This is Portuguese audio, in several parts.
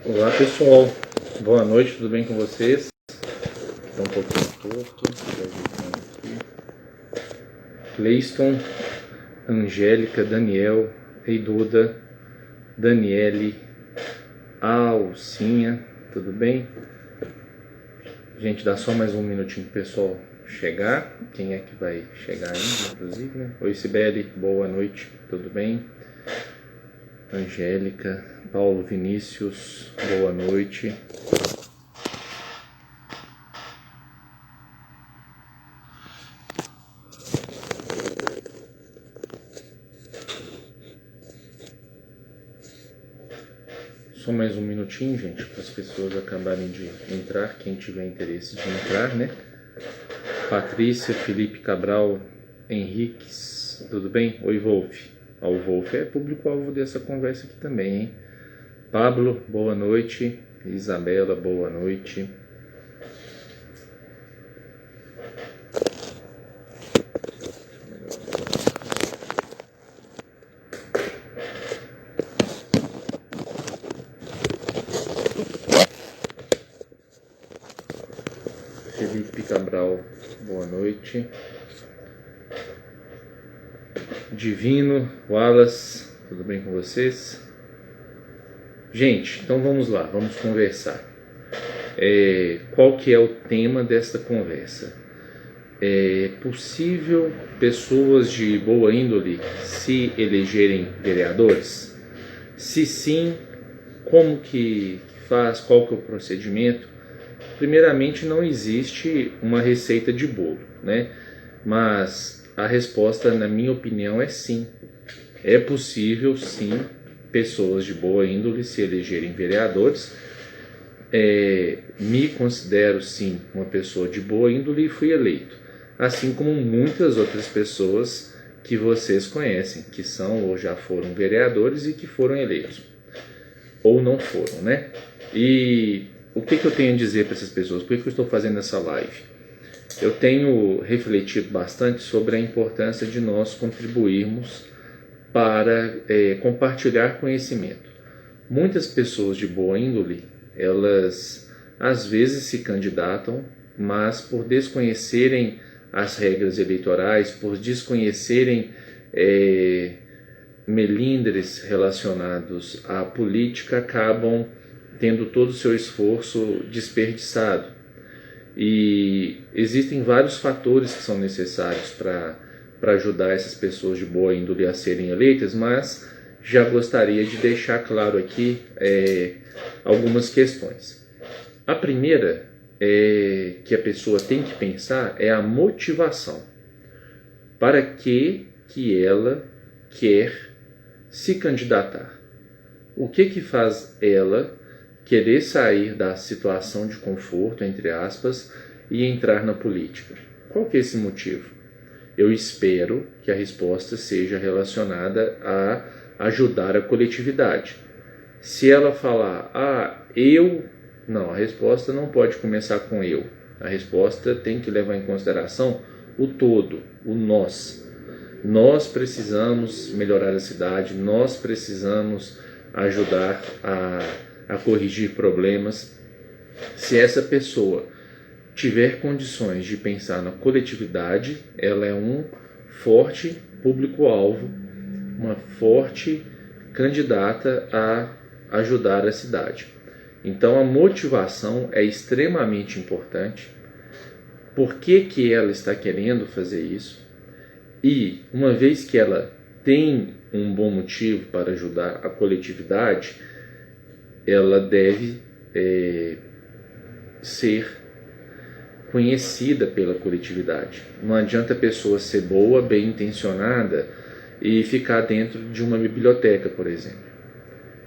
Olá pessoal, boa noite, tudo bem com vocês? Está um pouquinho torto, Cleiston, Angélica, Daniel, Eiduda, Daniele, Alcinha, tudo bem? Gente, dá só mais um minutinho pro pessoal chegar. Quem é que vai chegar ainda, inclusive, né? Oi Sibeli, boa noite, tudo bem? Angélica, Paulo Vinícius, boa noite. Só mais um minutinho, gente, para as pessoas acabarem de entrar, quem tiver interesse de entrar, né? Patrícia, Felipe Cabral, Henriques, tudo bem? Oi, Wolf. O Wolf é público-alvo dessa conversa aqui também, hein? Pablo, boa noite. Isabela, boa noite. Felipe Cabral, boa noite. Divino, Wallace, tudo bem com vocês? Gente, então vamos lá, vamos conversar. Qual que é o tema desta conversa? É possível pessoas de boa índole se elegerem vereadores? Se sim, como que faz? Qual que é o procedimento? Primeiramente, não existe uma receita de bolo, né? Mas a resposta, na minha opinião, é sim. É possível, sim, pessoas de boa índole se elegerem vereadores. Me considero, sim, uma pessoa de boa índole e fui eleito. Assim como muitas outras pessoas que vocês conhecem, que são ou já foram vereadores e que foram eleitos. Ou não foram, né? E o que eu tenho a dizer para essas pessoas? Por que eu estou fazendo essa live? Eu tenho refletido bastante sobre a importância de nós contribuirmos para compartilhar conhecimento. Muitas pessoas de boa índole, elas às vezes se candidatam, mas por desconhecerem as regras eleitorais, por desconhecerem melindres relacionados à política, acabam tendo todo o seu esforço desperdiçado. E existem vários fatores que são necessários para ajudar essas pessoas de boa índole a serem eleitas, mas já gostaria de deixar claro aqui algumas questões. A primeira que a pessoa tem que pensar é a motivação. Para que ela quer se candidatar? O que faz ela querer sair da situação de conforto, entre aspas, e entrar na política? Qual que é esse motivo? Eu espero que a resposta seja relacionada a ajudar a coletividade. Se ela falar, não, a resposta não pode começar com eu. A resposta tem que levar em consideração o todo, o nós. Nós precisamos melhorar a cidade, nós precisamos ajudar a corrigir problemas. Se essa pessoa tiver condições de pensar na coletividade, ela é um forte público-alvo, uma forte candidata a ajudar a cidade. Então a motivação é extremamente importante. Por que ela está querendo fazer isso? E uma vez que ela tem um bom motivo para ajudar a coletividade, ela deve ser conhecida pela coletividade. Não adianta a pessoa ser boa, bem intencionada e ficar dentro de uma biblioteca, por exemplo.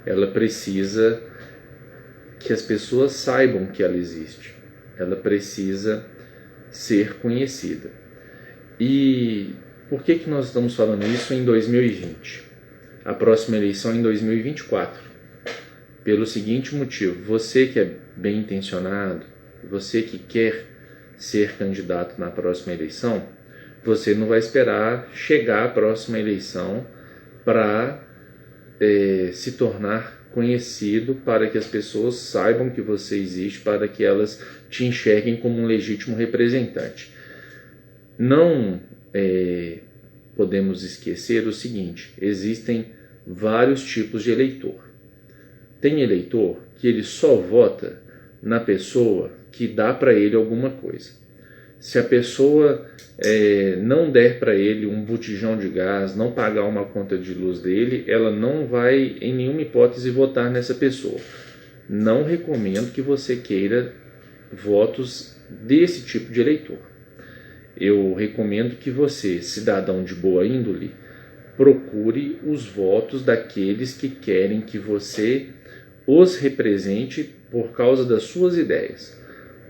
Ela precisa que as pessoas saibam que ela existe. Ela precisa ser conhecida. E por que nós estamos falando isso em 2020? A próxima eleição é em 2024. Pelo seguinte motivo: você que é bem intencionado, você que quer ser candidato na próxima eleição, você não vai esperar chegar a próxima eleição para se tornar conhecido, para que as pessoas saibam que você existe, para que elas te enxerguem como um legítimo representante. Não podemos esquecer o seguinte: existem vários tipos de eleitor. Tem eleitor que ele só vota na pessoa que dá para ele alguma coisa. Se a pessoa não der para ele um botijão de gás, não pagar uma conta de luz dele, ela não vai em nenhuma hipótese votar nessa pessoa. Não recomendo que você queira votos desse tipo de eleitor. Eu recomendo que você, cidadão de boa índole, procure os votos daqueles que querem que você os represente por causa das suas ideias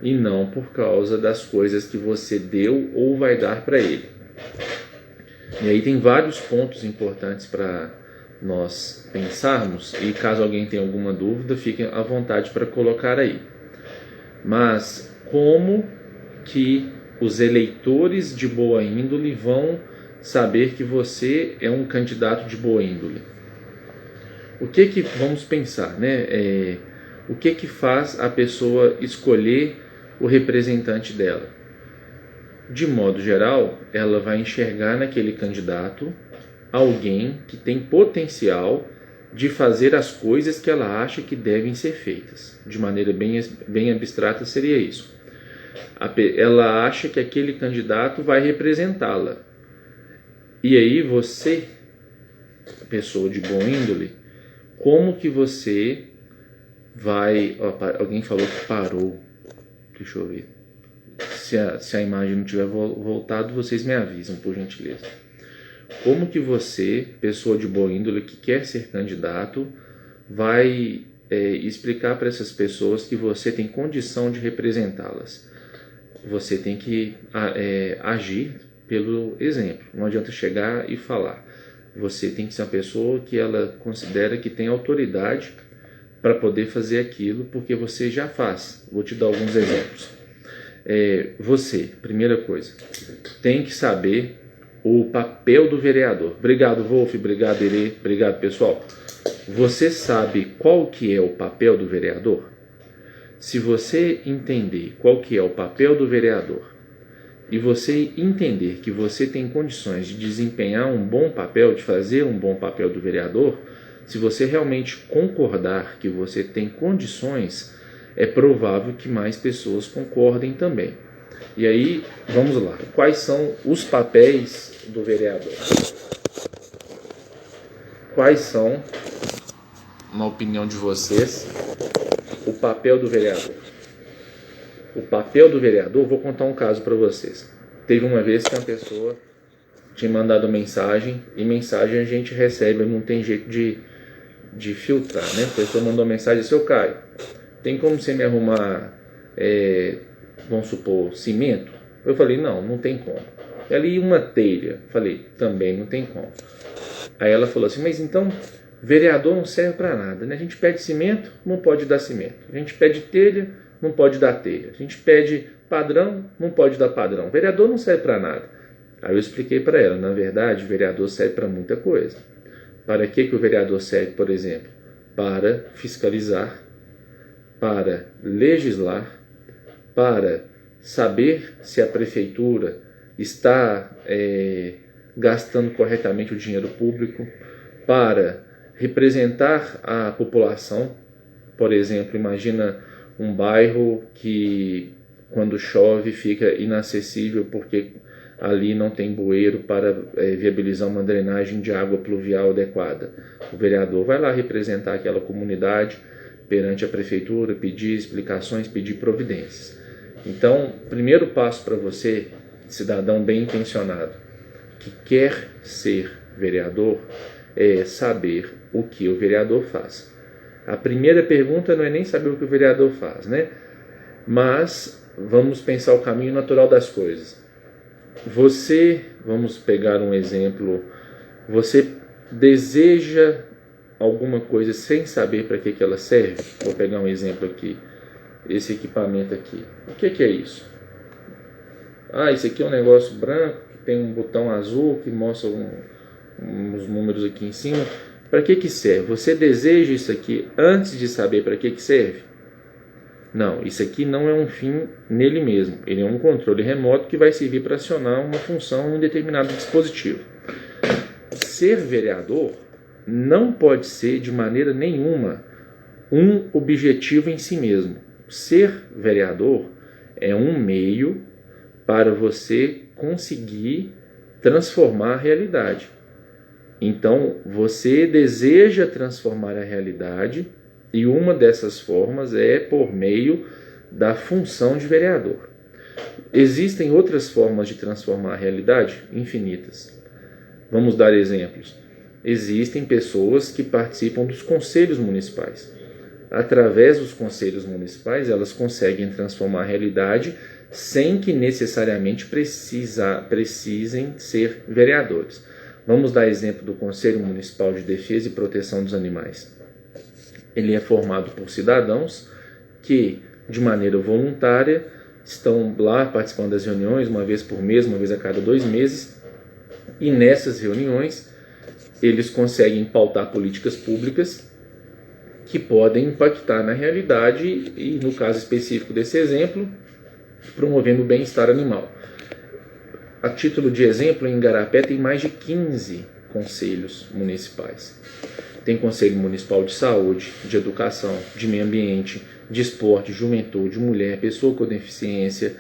e não por causa das coisas que você deu ou vai dar para ele. E aí tem vários pontos importantes para nós pensarmos, e caso alguém tenha alguma dúvida, fiquem à vontade para colocar aí. Mas como que os eleitores de boa índole vão saber que você é um candidato de boa índole? O que vamos pensar, né? O que faz a pessoa escolher o representante dela? De modo geral, ela vai enxergar naquele candidato alguém que tem potencial de fazer as coisas que ela acha que devem ser feitas. De maneira bem abstrata seria isso. Ela acha que aquele candidato vai representá-la. E aí você, pessoa de boa índole, como que você vai... alguém falou que parou. Deixa eu ver. Se a imagem não tiver voltado, vocês me avisam, por gentileza. Como que você, pessoa de boa índole que quer ser candidato, vai explicar para essas pessoas que você tem condição de representá-las? Você tem que agir pelo exemplo. Não adianta chegar e falar. Você tem que ser uma pessoa que ela considera que tem autoridade para poder fazer aquilo, porque você já faz. Vou te dar alguns exemplos. Você, primeira coisa, tem que saber o papel do vereador. Obrigado, Wolf, obrigado, Ere, obrigado, pessoal. Você sabe qual que é o papel do vereador? Se você entender qual que é o papel do vereador e você entender que você tem condições de desempenhar um bom papel, de fazer um bom papel do vereador, se você realmente concordar que você tem condições, é provável que mais pessoas concordem também. E aí, vamos lá. Quais são os papéis do vereador? Quais são, na opinião de vocês, o papel do vereador? O papel do vereador, vou contar um caso para vocês. Teve uma vez que uma pessoa tinha mandado mensagem, e mensagem a gente recebe, não tem jeito de filtrar, né? A pessoa mandou mensagem: seu Caio, tem como você me arrumar, vamos supor, cimento? Eu falei: não tem como. E ali uma telha? Falei: também não tem como. Aí ela falou assim: mas então vereador não serve para nada, né? A gente pede cimento, não pode dar cimento. A gente pede telha, não pode dar telha. A gente pede padrão, não pode dar padrão. Vereador não serve para nada. Aí eu expliquei para ela: na verdade, vereador serve para muita coisa. Para que o vereador serve, por exemplo? Para fiscalizar, para legislar, para saber se a prefeitura está gastando corretamente o dinheiro público, para representar a população. Por exemplo, imagina um bairro que quando chove fica inacessível porque ali não tem bueiro para viabilizar uma drenagem de água pluvial adequada. O vereador vai lá representar aquela comunidade perante a prefeitura, pedir explicações, pedir providências. Então, primeiro passo para você, cidadão bem intencionado, que quer ser vereador, é saber o que o vereador faz. A primeira pergunta não é nem saber o que o vereador faz, né? Mas vamos pensar o caminho natural das coisas. Vamos pegar um exemplo, você deseja alguma coisa sem saber para que ela serve? Vou pegar um exemplo aqui, esse equipamento aqui. O que é isso? Isso aqui é um negócio branco, que tem um botão azul que mostra uns números aqui em cima. Para que serve? Você deseja isso aqui antes de saber para que serve? Não, isso aqui não é um fim nele mesmo. Ele é um controle remoto que vai servir para acionar uma função em um determinado dispositivo. Ser vereador não pode ser de maneira nenhuma um objetivo em si mesmo. Ser vereador é um meio para você conseguir transformar a realidade. Então, você deseja transformar a realidade e uma dessas formas é por meio da função de vereador. Existem outras formas de transformar a realidade? Infinitas. Vamos dar exemplos. Existem pessoas que participam dos conselhos municipais. Através dos conselhos municipais, elas conseguem transformar a realidade sem que necessariamente precisem ser vereadores. Vamos dar exemplo do Conselho Municipal de Defesa e Proteção dos Animais. Ele é formado por cidadãos que, de maneira voluntária, estão lá participando das reuniões uma vez por mês, uma vez a cada 2 meses, e nessas reuniões eles conseguem pautar políticas públicas que podem impactar na realidade e, no caso específico desse exemplo, promovendo o bem-estar animal. A título de exemplo, em Igarapé tem mais de 15 conselhos municipais. Tem Conselho Municipal de Saúde, de Educação, de Meio Ambiente, de Esporte, Juventude, Mulher, Pessoa com Deficiência,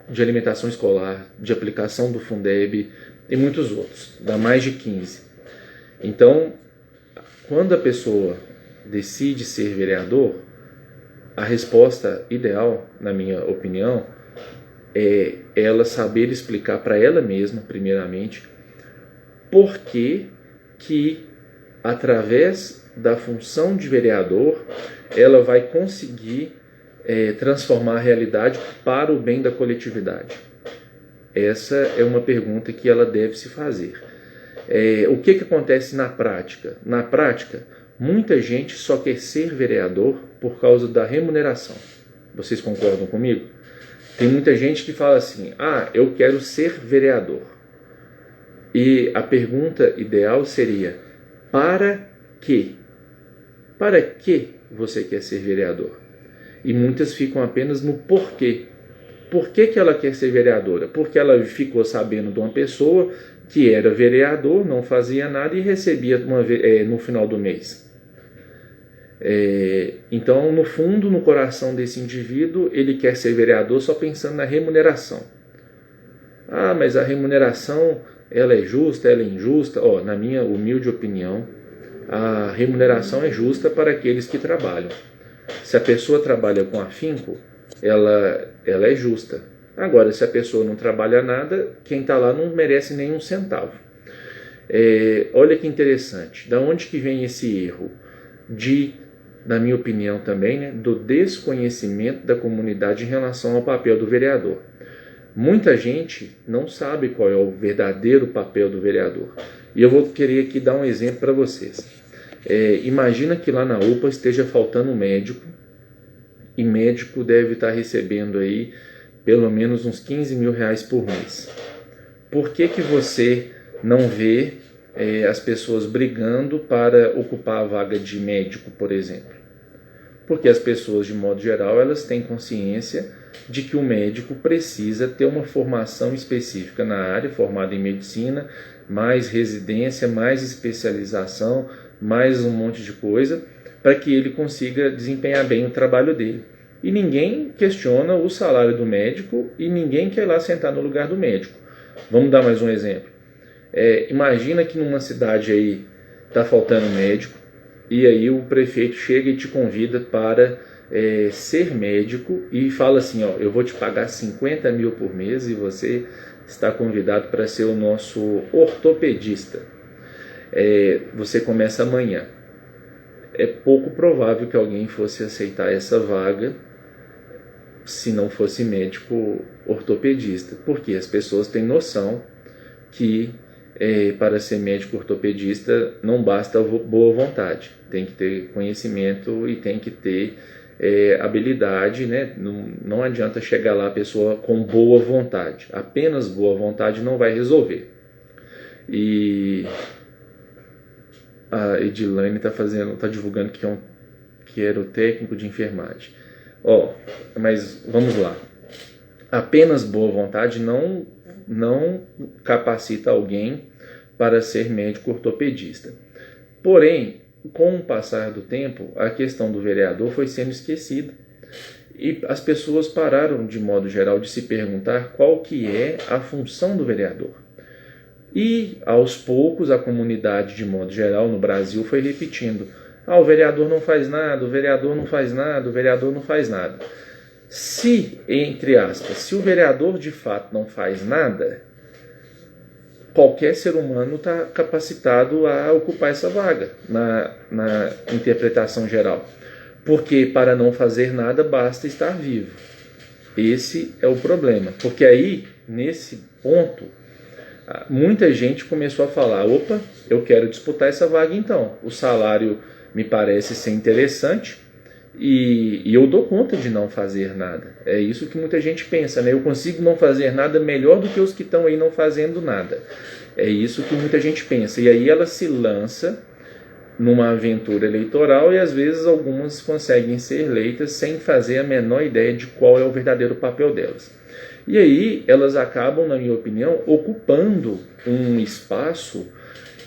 de Alimentação Escolar, de Aplicação do Fundeb e muitos outros. Dá mais de 15. Então, quando a pessoa decide ser vereador, a resposta ideal, na minha opinião, é ela saber explicar para ela mesma, primeiramente, por que através da função de vereador, ela vai conseguir transformar a realidade para o bem da coletividade. Essa é uma pergunta que ela deve se fazer. O que acontece na prática? Na prática, muita gente só quer ser vereador por causa da remuneração. Vocês concordam comigo? Tem muita gente que fala assim, eu quero ser vereador. E a pergunta ideal seria, para quê? Para que você quer ser vereador? E muitas ficam apenas no porquê. Por que ela quer ser vereadora? Porque ela ficou sabendo de uma pessoa que era vereador, não fazia nada e recebia no final do mês. Então, no fundo, no coração desse indivíduo, ele quer ser vereador só pensando na remuneração. Mas a remuneração, ela é justa, ela é injusta? Na minha humilde opinião, a remuneração é justa para aqueles que trabalham. Se a pessoa trabalha com afinco, ela é justa. Agora, se a pessoa não trabalha nada, quem está lá não merece nenhum centavo. Olha que interessante. Da onde que vem esse erro? Na minha opinião também, do desconhecimento da comunidade em relação ao papel do vereador. Muita gente não sabe qual é o verdadeiro papel do vereador. E eu vou querer aqui dar um exemplo para vocês. Imagina que lá na UPA esteja faltando um médico, e médico deve estar recebendo aí pelo menos uns 15 mil reais por mês. Por que você não vê as pessoas brigando para ocupar a vaga de médico, por exemplo? Porque as pessoas, de modo geral, elas têm consciência de que o médico precisa ter uma formação específica na área, formado em medicina, mais residência, mais especialização, mais um monte de coisa, para que ele consiga desempenhar bem o trabalho dele. E ninguém questiona o salário do médico e ninguém quer ir lá sentar no lugar do médico. Vamos dar mais um exemplo. Imagina que numa cidade aí está faltando médico e aí o prefeito chega e te convida para ser médico e fala assim, eu vou te pagar 50 mil por mês e você está convidado para ser o nosso ortopedista. Você começa amanhã. É pouco provável que alguém fosse aceitar essa vaga se não fosse médico ortopedista, porque as pessoas têm noção que para ser médico ortopedista não basta boa vontade, tem que ter conhecimento e tem que ter habilidade, né? Não adianta chegar lá a pessoa com boa vontade, apenas boa vontade não vai resolver. E A Edilane tá divulgando que era o técnico de enfermagem. Mas vamos lá. Apenas boa vontade não capacita alguém para ser médico ortopedista. Porém, com o passar do tempo, a questão do vereador foi sendo esquecida. E as pessoas pararam, de modo geral, de se perguntar qual que é a função do vereador. E, aos poucos, a comunidade, de modo geral, no Brasil, foi repetindo: o vereador não faz nada, o vereador não faz nada, o vereador não faz nada. Se, entre aspas, se o vereador de fato não faz nada, qualquer ser humano está capacitado a ocupar essa vaga, na interpretação geral. Porque para não fazer nada basta estar vivo. Esse é o problema. Porque aí, nesse ponto, muita gente começou a falar: opa, eu quero disputar essa vaga então. O salário me parece ser interessante e eu dou conta de não fazer nada. É isso que muita gente pensa, né? Eu consigo não fazer nada melhor do que os que estão aí não fazendo nada. É isso que muita gente pensa. E aí ela se lança numa aventura eleitoral e às vezes algumas conseguem ser eleitas sem fazer a menor ideia de qual é o verdadeiro papel delas. E aí elas acabam, na minha opinião, ocupando um espaço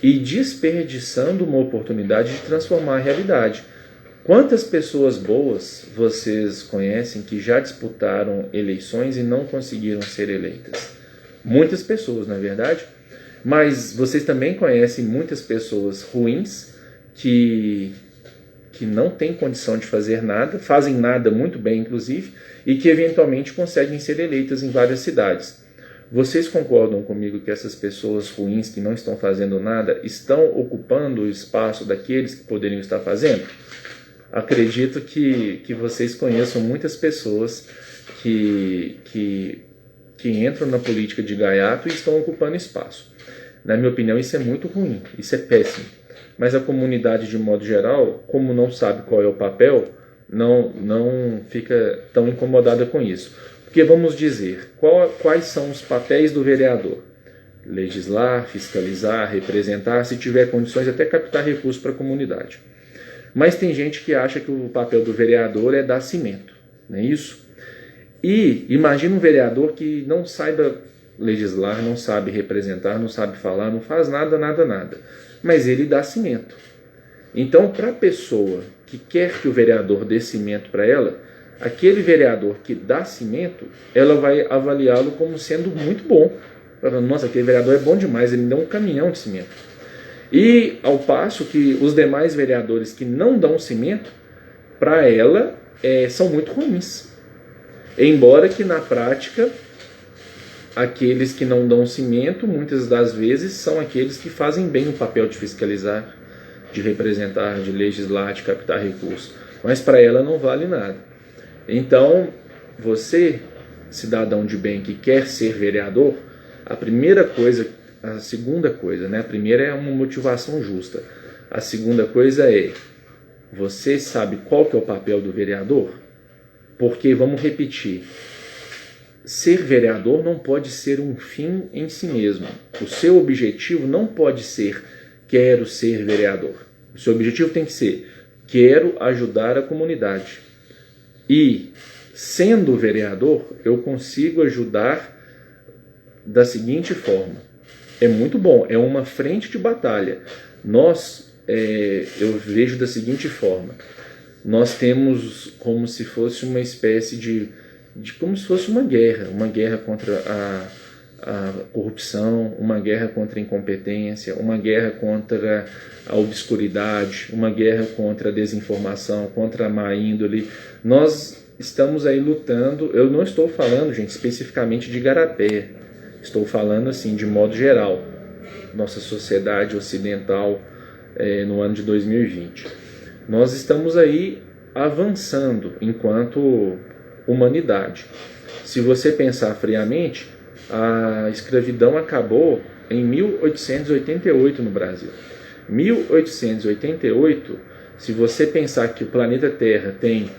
e desperdiçando uma oportunidade de transformar a realidade. Quantas pessoas boas vocês conhecem que já disputaram eleições e não conseguiram ser eleitas? Muitas pessoas, na verdade. Mas vocês também conhecem muitas pessoas ruins que não têm condição de fazer nada, fazem nada muito bem, inclusive, e que eventualmente conseguem ser eleitas em várias cidades. Vocês concordam comigo que essas pessoas ruins que não estão fazendo nada estão ocupando o espaço daqueles que poderiam estar fazendo? Acredito que vocês conheçam muitas pessoas que entram na política de gaiato e estão ocupando espaço. Na minha opinião, isso é muito ruim, isso é péssimo. Mas a comunidade, de modo geral, como não sabe qual é o papel, não fica tão incomodada com isso. Porque vamos dizer, quais são os papéis do vereador? Legislar, fiscalizar, representar, se tiver condições, até captar recursos para a comunidade. Mas tem gente que acha que o papel do vereador é dar cimento, não é isso? E imagina um vereador que não saiba legislar, não sabe representar, não sabe falar, não faz nada, mas ele dá cimento. Então, para a pessoa que quer que o vereador dê cimento para ela, aquele vereador que dá cimento, ela vai avaliá-lo como sendo muito bom. Nossa, aquele vereador é bom demais, ele me deu um caminhão de cimento. E ao passo que os demais vereadores que não dão cimento, para ela, são muito ruins. Embora que na prática, aqueles que não dão cimento, muitas das vezes, são aqueles que fazem bem o papel de fiscalizar, de representar, de legislar, de captar recursos. Mas para ela não vale nada. Então, você, cidadão de bem que quer ser vereador, a segunda coisa, né? A primeira é uma motivação justa. A segunda coisa é: você sabe qual que é o papel do vereador? Porque, vamos repetir, ser vereador não pode ser um fim em si mesmo. O seu objetivo não pode ser quero ser vereador. O seu objetivo tem que ser quero ajudar a comunidade. E, sendo vereador, eu consigo ajudar da seguinte forma. É muito bom, é uma frente de batalha. Eu vejo da seguinte forma. Nós temos como se fosse uma espécie como se fosse uma guerra contra a corrupção, uma guerra contra a incompetência, uma guerra contra a obscuridade, uma guerra contra a desinformação, contra a má índole. Nós estamos aí lutando, eu não estou falando, gente, especificamente de Igarapé, estou falando assim, de modo geral, nossa sociedade ocidental no ano de 2020. Nós estamos aí avançando enquanto humanidade. Se você pensar friamente, a escravidão acabou em 1888 no Brasil. 1888, se você pensar que o planeta Terra tem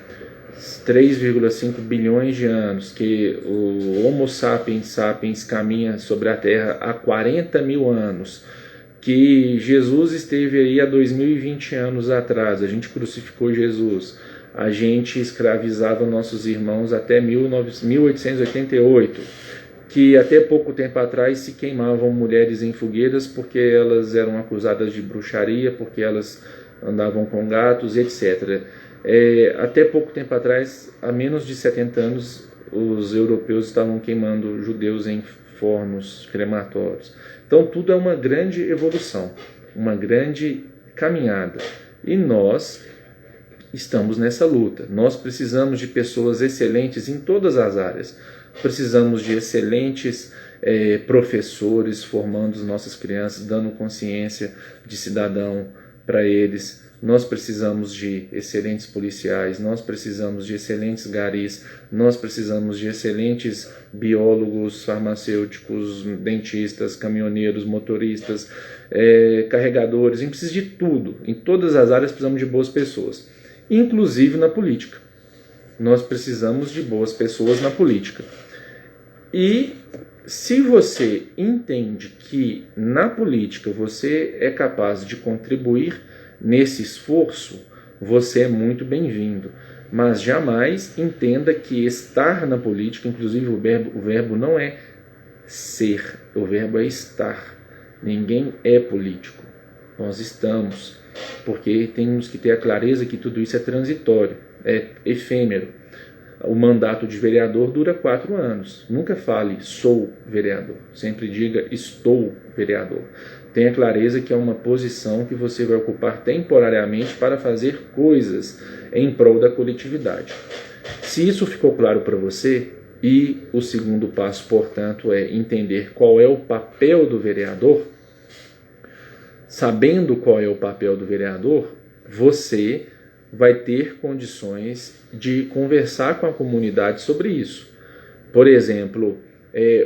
3,5 bilhões de anos, que o Homo sapiens sapiens caminha sobre a Terra há 40 mil anos, que Jesus esteve aí há 2020 anos atrás, a gente crucificou Jesus, a gente escravizava nossos irmãos até 1888, que até pouco tempo atrás se queimavam mulheres em fogueiras porque elas eram acusadas de bruxaria, porque elas andavam com gatos, etc. Até pouco tempo atrás, há menos de 70 anos, os europeus estavam queimando judeus em fornos crematórios. Então tudo é uma grande evolução, uma grande caminhada. E nós estamos nessa luta. Nós precisamos de pessoas excelentes em todas as áreas. Precisamos de excelentes professores formando as nossas crianças, dando consciência de cidadão para eles. Nós precisamos de excelentes policiais, nós precisamos de excelentes garis, nós precisamos de excelentes biólogos, farmacêuticos, dentistas, caminhoneiros, motoristas, carregadores. A gente precisa de tudo. Em todas as áreas precisamos de boas pessoas, inclusive na política. Nós precisamos de boas pessoas na política. E se você entende que na política você é capaz de contribuir nesse esforço, você é muito bem-vindo. Mas jamais entenda que estar na política, inclusive o verbo não é ser, o verbo é estar. Ninguém é político. Nós estamos, porque temos que ter a clareza que tudo isso é transitório, é efêmero. O mandato de vereador dura 4 anos. Nunca fale sou vereador, sempre diga estou vereador. Tenha clareza que é uma posição que você vai ocupar temporariamente para fazer coisas em prol da coletividade. Se isso ficou claro para você, e o segundo passo, portanto, é entender qual é o papel do vereador, sabendo qual é o papel do vereador, você vai ter condições de conversar com a comunidade sobre isso. Por exemplo,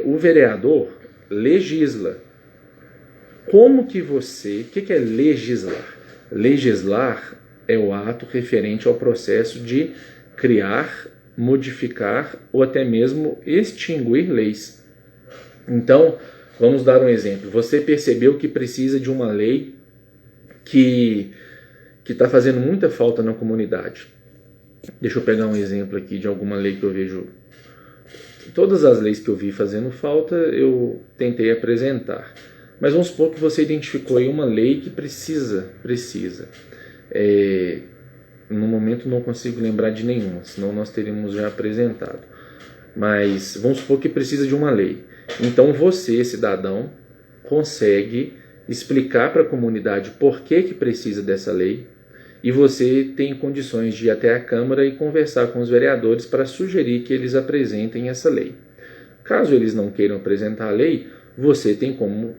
o vereador legisla. Como que você... O que é legislar? Legislar é o ato referente ao processo de criar, modificar ou até mesmo extinguir leis. Então, vamos dar um exemplo. Você percebeu que precisa de uma lei que está fazendo muita falta na comunidade. Deixa eu pegar um exemplo aqui de alguma lei que eu vejo. Todas as leis que eu vi fazendo falta, eu tentei apresentar. Mas vamos supor que você identificou aí uma lei que precisa. No momento não consigo lembrar de nenhuma, senão nós teríamos já apresentado. Mas vamos supor que precisa de uma lei. Então você, cidadão, consegue explicar para a comunidade por que precisa dessa lei, e você tem condições de ir até a Câmara e conversar com os vereadores para sugerir que eles apresentem essa lei. Caso eles não queiram apresentar a lei, você tem como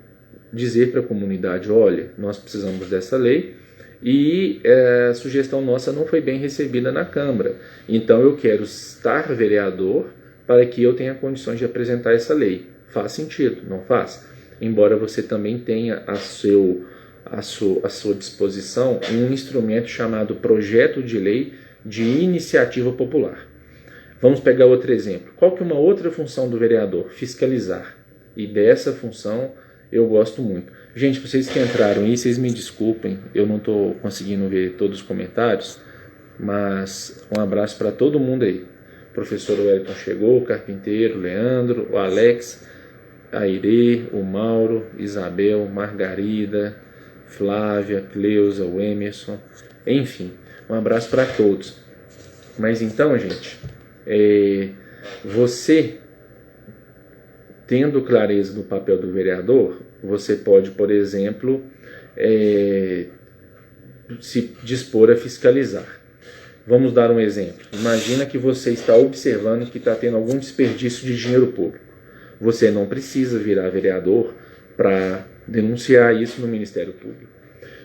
dizer para a comunidade, olha, nós precisamos dessa lei e a sugestão nossa não foi bem recebida na Câmara. Então eu quero estar vereador para que eu tenha condições de apresentar essa lei. Faz sentido, não faz? Embora você também tenha à sua disposição um instrumento chamado projeto de lei de iniciativa popular. Vamos pegar outro exemplo. Qual que é uma outra função do vereador? Fiscalizar. E dessa função eu gosto muito. Gente, vocês que entraram aí, vocês me desculpem, eu não estou conseguindo ver todos os comentários, mas um abraço para todo mundo aí. O professor Wellington chegou, o Carpinteiro, o Leandro, o Alex, a Irê, o Mauro, Isabel, Margarida, Flávia, Cleusa, o Emerson, enfim, um abraço para todos. Mas então, gente, você tendo clareza do papel do vereador, você pode, por exemplo, se dispor a fiscalizar. Vamos dar um exemplo. Imagina que você está observando que está tendo algum desperdício de dinheiro público. Você não precisa virar vereador para denunciar isso no Ministério Público.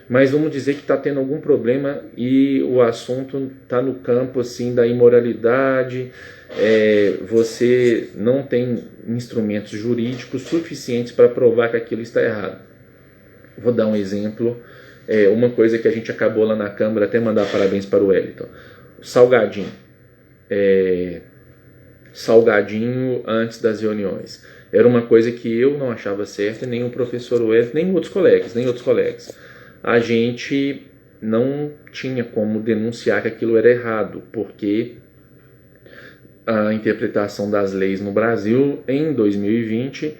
Mas vamos dizer que está tendo algum problema e o assunto está no campo assim, da imoralidade, você não tem instrumentos jurídicos suficientes para provar que aquilo está errado. Vou dar um exemplo, uma coisa que a gente acabou lá na Câmara, até mandar parabéns para o Wellington. Salgadinho. Salgadinho antes das reuniões. Era uma coisa que eu não achava certa, nem o professor Wes, nem outros colegas. A gente não tinha como denunciar que aquilo era errado, porque a interpretação das leis no Brasil em 2020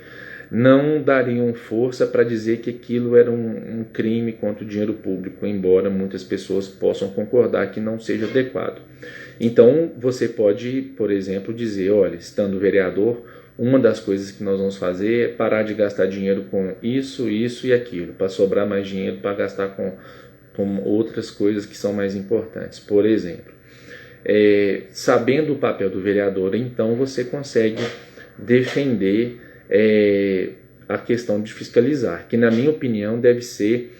não dariam força para dizer que aquilo era um crime contra o dinheiro público, embora muitas pessoas possam concordar que não seja adequado. Então, você pode, por exemplo, dizer, olha, estando vereador, uma das coisas que nós vamos fazer é parar de gastar dinheiro com isso, isso e aquilo, para sobrar mais dinheiro para gastar com outras coisas que são mais importantes. Por exemplo, sabendo o papel do vereador, então você consegue defender a questão de fiscalizar, que na minha opinião deve ser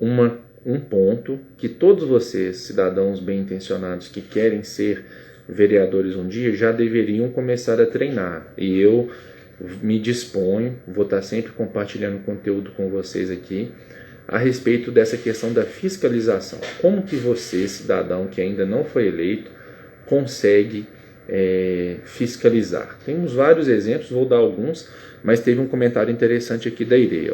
um ponto que todos vocês, cidadãos bem intencionados que querem ser vereadores um dia, já deveriam começar a treinar. E eu me disponho, vou estar sempre compartilhando conteúdo com vocês aqui a respeito dessa questão da fiscalização. Como que você, cidadão que ainda não foi eleito, consegue fiscalizar? Temos vários exemplos, vou dar alguns, mas teve um comentário interessante aqui da Irê.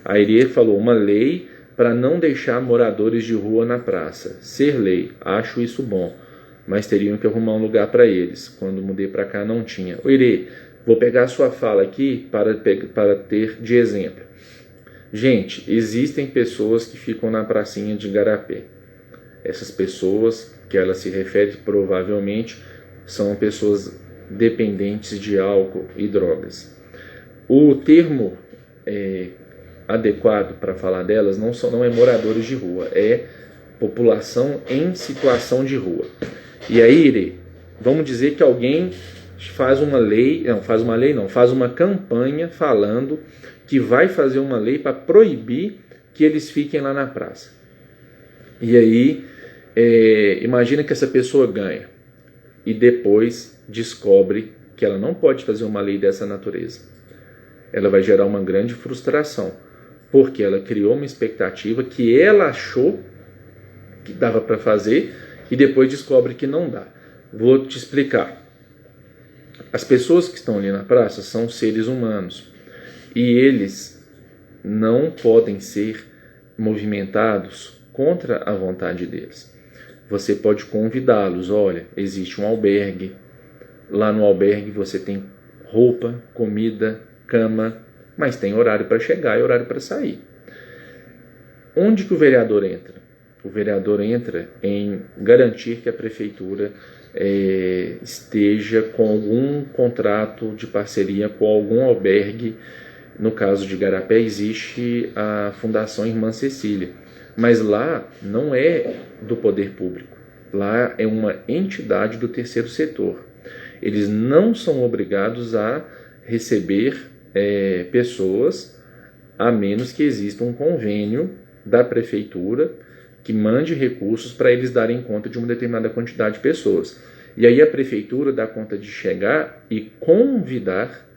A Irê falou, uma lei para não deixar moradores de rua na praça. Ser lei, acho isso bom, mas teriam que arrumar um lugar para eles. Quando mudei para cá não tinha. Irê, vou pegar a sua fala aqui para ter de exemplo. Gente, existem pessoas que ficam na pracinha de Igarapé. Essas pessoas que ela se refere provavelmente são pessoas dependentes de álcool e drogas. O termo adequado para falar delas não é moradores de rua, é população em situação de rua. E aí, Irê, vamos dizer que alguém faz uma campanha falando que vai fazer uma lei para proibir que eles fiquem lá na praça. E aí, imagina que essa pessoa ganha e depois descobre que ela não pode fazer uma lei dessa natureza. Ela vai gerar uma grande frustração, porque ela criou uma expectativa que ela achou que dava para fazer e depois descobre que não dá. Vou te explicar. As pessoas que estão ali na praça são seres humanos e eles não podem ser movimentados contra a vontade deles. Você pode convidá-los, olha, existe um albergue, lá no albergue você tem roupa, comida, cama, mas tem horário para chegar e horário para sair. Onde que o vereador entra? O vereador entra em garantir que a prefeitura esteja com algum contrato de parceria com algum albergue. No caso de Igarapé existe a Fundação Irmã Cecília, mas lá não é do poder público, lá é uma entidade do terceiro setor. Eles não são obrigados a receber pessoas, a menos que exista um convênio da prefeitura que mande recursos para eles darem conta de uma determinada quantidade de pessoas. E aí a prefeitura dá conta de chegar e convidar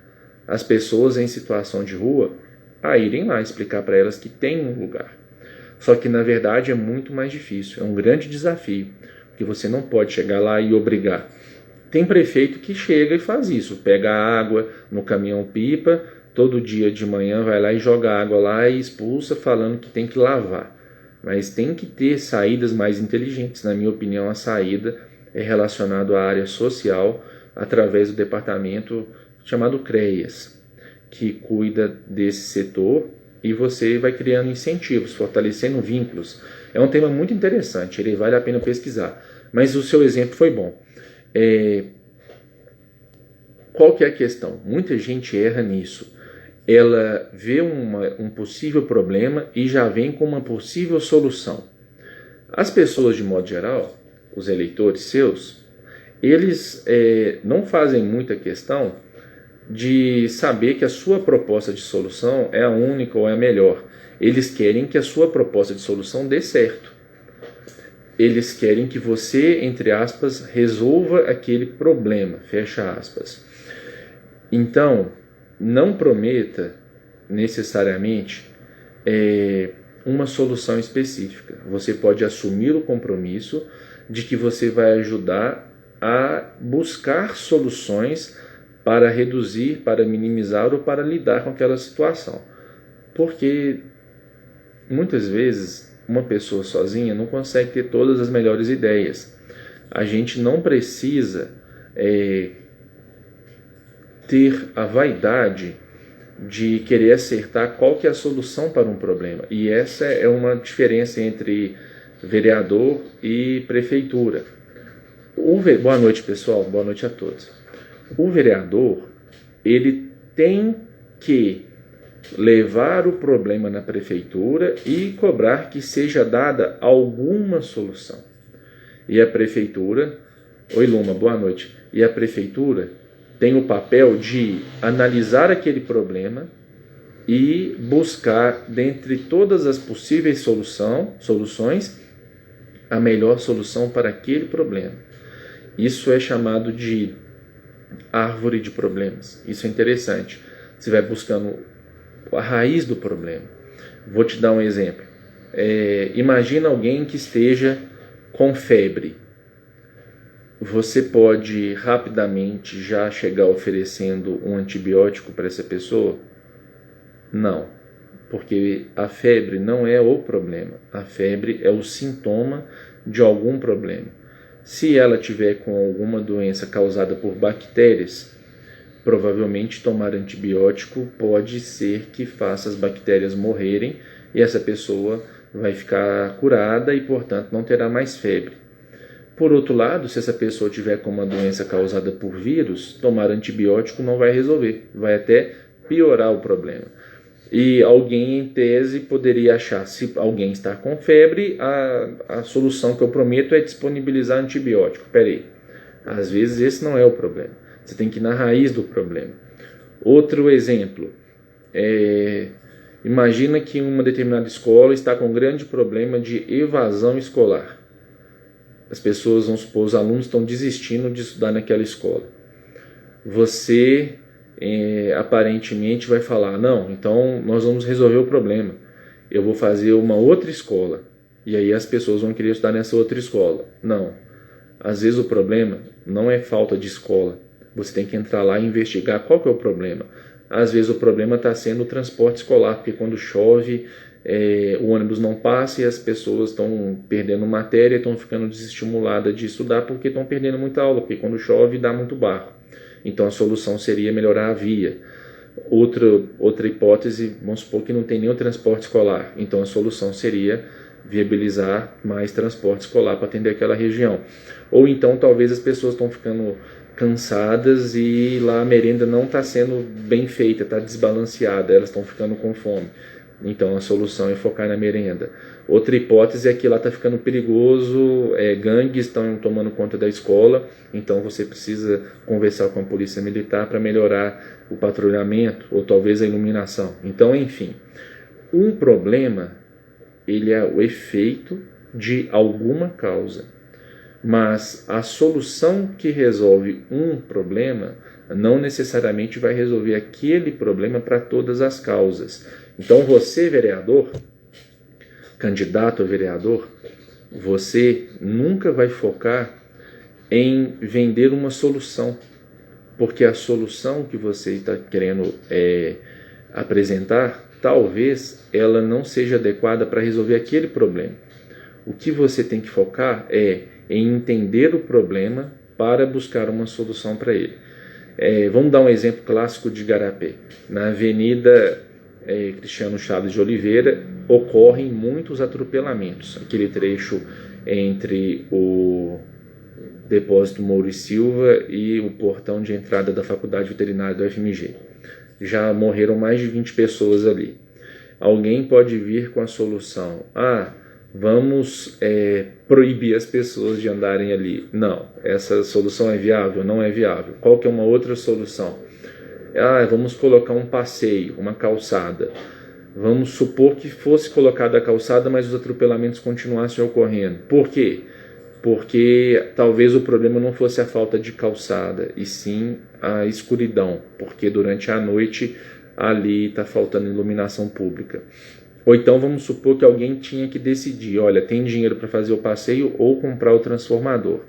as pessoas em situação de rua a irem lá explicar para elas que tem um lugar. Só que na verdade é muito mais difícil, é um grande desafio, porque você não pode chegar lá e obrigar. Tem prefeito que chega e faz isso, pega água no caminhão-pipa, todo dia de manhã vai lá e joga água lá e expulsa falando que tem que lavar. Mas tem que ter saídas mais inteligentes. Na minha opinião, a saída é relacionada à área social através do departamento chamado CREAS, que cuida desse setor, e você vai criando incentivos, fortalecendo vínculos. É um tema muito interessante, ele vale a pena pesquisar. Mas o seu exemplo foi bom. Qual que é a questão? Muita gente erra nisso. Ela vê um possível problema e já vem com uma possível solução. As pessoas, de modo geral, os eleitores seus, eles não fazem muita questão de saber que a sua proposta de solução é a única ou é a melhor. Eles querem que a sua proposta de solução dê certo. Eles querem que você, entre aspas, resolva aquele problema, fecha aspas. Então, não prometa necessariamente uma solução específica. Você pode assumir o compromisso de que você vai ajudar a buscar soluções para reduzir, para minimizar ou para lidar com aquela situação. Porque muitas vezes uma pessoa sozinha não consegue ter todas as melhores ideias. A gente não precisa ter a vaidade de querer acertar qual que é a solução para um problema. E essa é uma diferença entre vereador e prefeitura. Boa noite, pessoal. Boa noite a todos. O vereador, ele tem que levar o problema na prefeitura e cobrar que seja dada alguma solução. E a prefeitura... Oi, Luma, boa noite. E a prefeitura tem o papel de analisar aquele problema e buscar, dentre todas as possíveis soluções, a melhor solução para aquele problema. Isso é chamado de árvore de problemas. Isso é interessante. Você vai buscando a raiz do problema. Vou te dar um exemplo. Imagina alguém que esteja com febre. Você pode rapidamente já chegar oferecendo um antibiótico para essa pessoa? Não, porque a febre não é o problema. A febre é o sintoma de algum problema. Se ela tiver com alguma doença causada por bactérias, provavelmente tomar antibiótico pode ser que faça as bactérias morrerem e essa pessoa vai ficar curada e, portanto, não terá mais febre. Por outro lado, se essa pessoa tiver com uma doença causada por vírus, tomar antibiótico não vai resolver, vai até piorar o problema. E alguém, em tese, poderia achar, se alguém está com febre, a solução que eu prometo é disponibilizar antibiótico. Peraí, às vezes esse não é o problema. Você tem que ir na raiz do problema. Outro exemplo, imagina que uma determinada escola está com um grande problema de evasão escolar. As pessoas, vamos supor, os alunos estão desistindo de estudar naquela escola. Você, aparentemente, vai falar, não, então nós vamos resolver o problema. Eu vou fazer uma outra escola. E aí as pessoas vão querer estudar nessa outra escola. Não. Às vezes o problema não é falta de escola. Você tem que entrar lá e investigar qual que é o problema. Às vezes o problema está sendo o transporte escolar, porque quando chove... o ônibus não passa e as pessoas estão perdendo matéria, estão ficando desestimuladas de estudar porque estão perdendo muita aula, porque quando chove dá muito barro. Então a solução seria melhorar a via. Outra hipótese, vamos supor que não tem nenhum transporte escolar, então a solução seria viabilizar mais transporte escolar para atender aquela região. Ou então talvez as pessoas estão ficando cansadas e lá a merenda não está sendo bem feita, está desbalanceada, elas estão ficando com fome. Então a solução é focar na merenda. Outra hipótese é que lá está ficando perigoso, gangues estão tomando conta da escola, então você precisa conversar com a polícia militar para melhorar o patrulhamento ou talvez a iluminação. Então, enfim, um problema ele é o efeito de alguma causa, mas a solução que resolve um problema não necessariamente vai resolver aquele problema para todas as causas. Então você, vereador, candidato a vereador, você nunca vai focar em vender uma solução, porque a solução que você está querendo apresentar, talvez ela não seja adequada para resolver aquele problema. O que você tem que focar é em entender o problema para buscar uma solução para ele. Vamos dar um exemplo clássico de Igarapé. Na Avenida Cristiano Chaves de Oliveira ocorrem muitos atropelamentos. Aquele trecho entre o depósito Moura e Silva e o portão de entrada da Faculdade Veterinária do FMG. Já morreram mais de 20 pessoas ali. Alguém pode vir com a solução: vamos proibir as pessoas de andarem ali. Não, essa solução é viável? Não é viável. Qual que é uma outra solução? Vamos colocar um passeio, uma calçada. Vamos supor que fosse colocada a calçada, mas os atropelamentos continuassem ocorrendo. Por quê? Porque talvez o problema não fosse a falta de calçada, e sim a escuridão, porque durante a noite ali está faltando iluminação pública. Ou então vamos supor que alguém tinha que decidir, olha, tem dinheiro para fazer o passeio ou comprar o transformador.